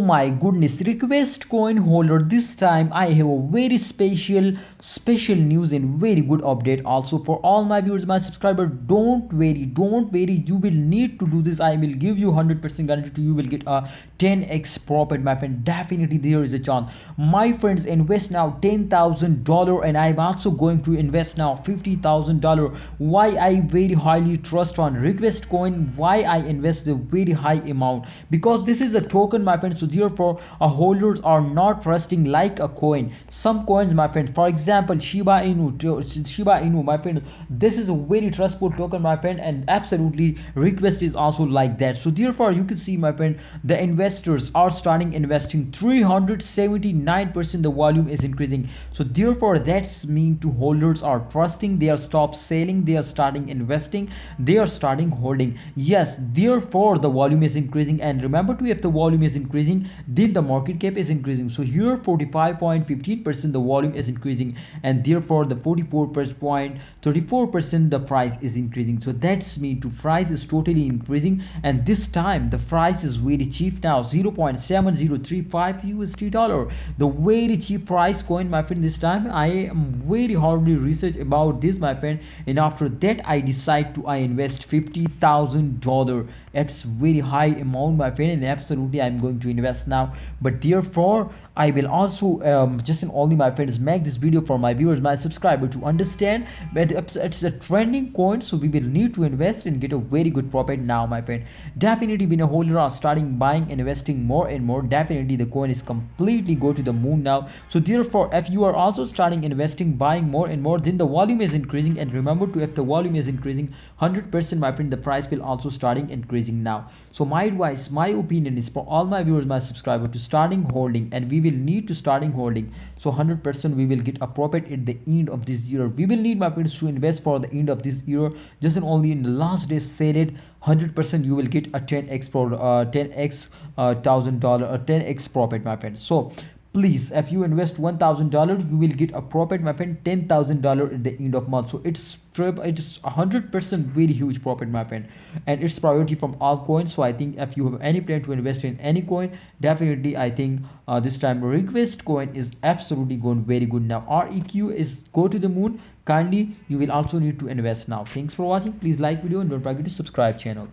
Oh my goodness, request coin holder. This time I have a very special news and very good update also for all my viewers, my subscribers. Don't worry, you will need to do this. I will give you 100% guarantee to you will get a 10x profit, my friend. Definitely there is a chance. My friends, invest now $10,000 and I'm also going to invest now $50,000. Why I very highly trust on request coin, why I invest the very high amount, because this is a token, my friend. So therefore holders are not trusting like a coin. Some coins, my friend, for example Shiba Inu, my friend, this is a very trustful token, my friend, and absolutely request is also like that. So therefore you can see, my friend, the investors are starting investing 379%, the volume is increasing. So therefore that's mean to holders are trusting, they are stop selling, they are starting investing, they are starting holding. Yes, therefore the volume is increasing. And remember to, if the volume is increasing, then the market cap is increasing. So here 45.15% the volume is increasing, and therefore the 44.34% the price is increasing. So that's mean to price is totally increasing, and this time the price is very cheap now, 0.7035 USD dollar, the very cheap price coin, my friend. This time I am very hardly research about this, my friend, and after that I decide to I invest $50,000. It's very high amount, my friend, and absolutely I'm going to invest now. But therefore I will also just and only, my friends, make this video for my viewers, my subscriber, to understand that it's a trending coin, so we will need to invest and get a very good profit now, my friend. Definitely when a holder are starting buying and investing more and more, definitely the coin is completely go to the moon now. So therefore if you are also starting investing, buying more and more, then the volume is increasing. And remember to, if the volume is increasing 100%, my friend, the price will also starting increasing now. So my advice, my opinion is for all my viewers, my subscriber, to starting holding, and we will need to starting holding. So 100% we will get a profit at the end of this year. We will need, my friends, to invest for the end of this year. Just and only in the last day said it, 100% you will get a 10x for 10x $1,000 10x profit, my friend. So please, if you invest $1,000, you will get a profit, my friend, $10,000 at the end of month. So it's 100% very huge profit, my friend, and it's priority from all coins. So I think if you have any plan to invest in any coin, definitely I think this time request coin is absolutely going very good now. REQ is go to the moon. Kindly you will also need to invest now. Thanks for watching. Please like video and don't forget to subscribe channel.